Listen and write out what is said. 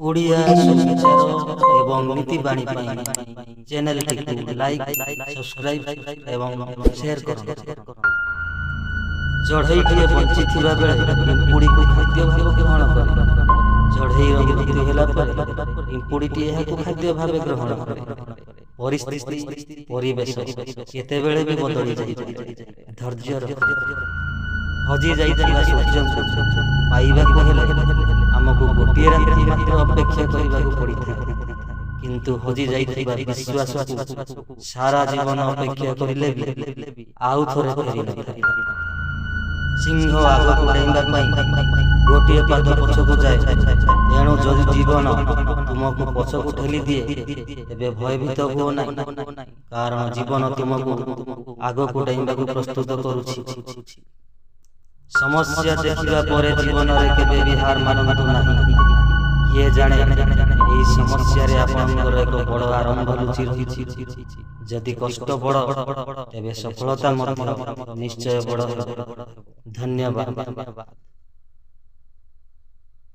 ଓଡ଼ିଆ ସୁବିଚାର ଏବଂ ନୀତିବାଣୀ ପାଇଁ ଚ୍ୟାନେଲଟିକୁ like subscribe ଏବଂ ସେୟାର କରନ୍ତୁ। ଚଢ଼େଇଟିଏ ବଞ୍ଚିଥିବା ବେଳେ ପିମ୍ପୁଡ଼ିକୁ ଖାଦ୍ୟ ଭାବେ ଗ୍ରହଣ କରେ। ଚଢ଼େଇର ମୃତ୍ୟୁ ହେଲା ପରେ ପିମ୍ପୁଡ଼ିଟି ଏହାକୁ ଖାଦ୍ୟ ଭାବେ ଗ୍ରହଣ କରେ। ପରିସ୍ଥିତି ପରିବେଶ କେତେବେଳେ ବି ବଦଳି ଯାଇଥାଏ। ଧୈର୍ଯ୍ୟ ରଖ। ହଜି ଯାଇଥିବା ସୂର୍ଯ୍ୟଙ୍କୁ ପାଇବାକୁ ହେଲେ ଆମକୁ ଗୋଟିଏ ରାତି ମାତ୍ର ଅପେକ୍ଷା କରିବାକୁ ପଡ଼ିଥାଏ, କିନ୍ତୁ ହଜି ଯାଇଥିବା ବିଶ୍ୱାସକୁ ସାରା ଜୀବନ ଅପେକ୍ଷା କରିଲେ ବି ଆଉ ଥରେ ଫେରିନଥାଏ। ସିଂହ ଆଗକୁ ଡେଇଁବା ପାଇଁ ଗୋଟିଏ ପାଦ ପଛକୁ ଯାଏ। ଏଣୁ ଯଦି ଜୀବନ ତୁମକୁ ପଛକୁ ଠେଲି ଦିଏ ତେବେ ଭୟଭୀତ ହୁଅ ନାହିଁ, କାରଣ ଜୀବନ ତୁମକୁ ଆଗକୁ ଡେଇଁବାକୁ ପ୍ରସ୍ତୁତ କରୁଛି। ସମସ୍ୟା ଦେଖିବା ପରେ ଜୀବନରେ କେବେ ବି ହାର ମାନନ୍ତୁ ନାହିଁ। କିଏ ଜାଣେ ଏହି ସମସ୍ୟାରେ ଆପଣଙ୍କର ଏକ ବଡ଼ ଆରମ୍ଭ ଲୁଚି ରହିଛି। ଯଦି କଷ୍ଟ ବଡ଼ ତେବେ ସଫଳତା ମଧ୍ୟ ନିଶ୍ଚୟ ବଡ଼ ହେବ। ଧନ୍ୟବାଦ।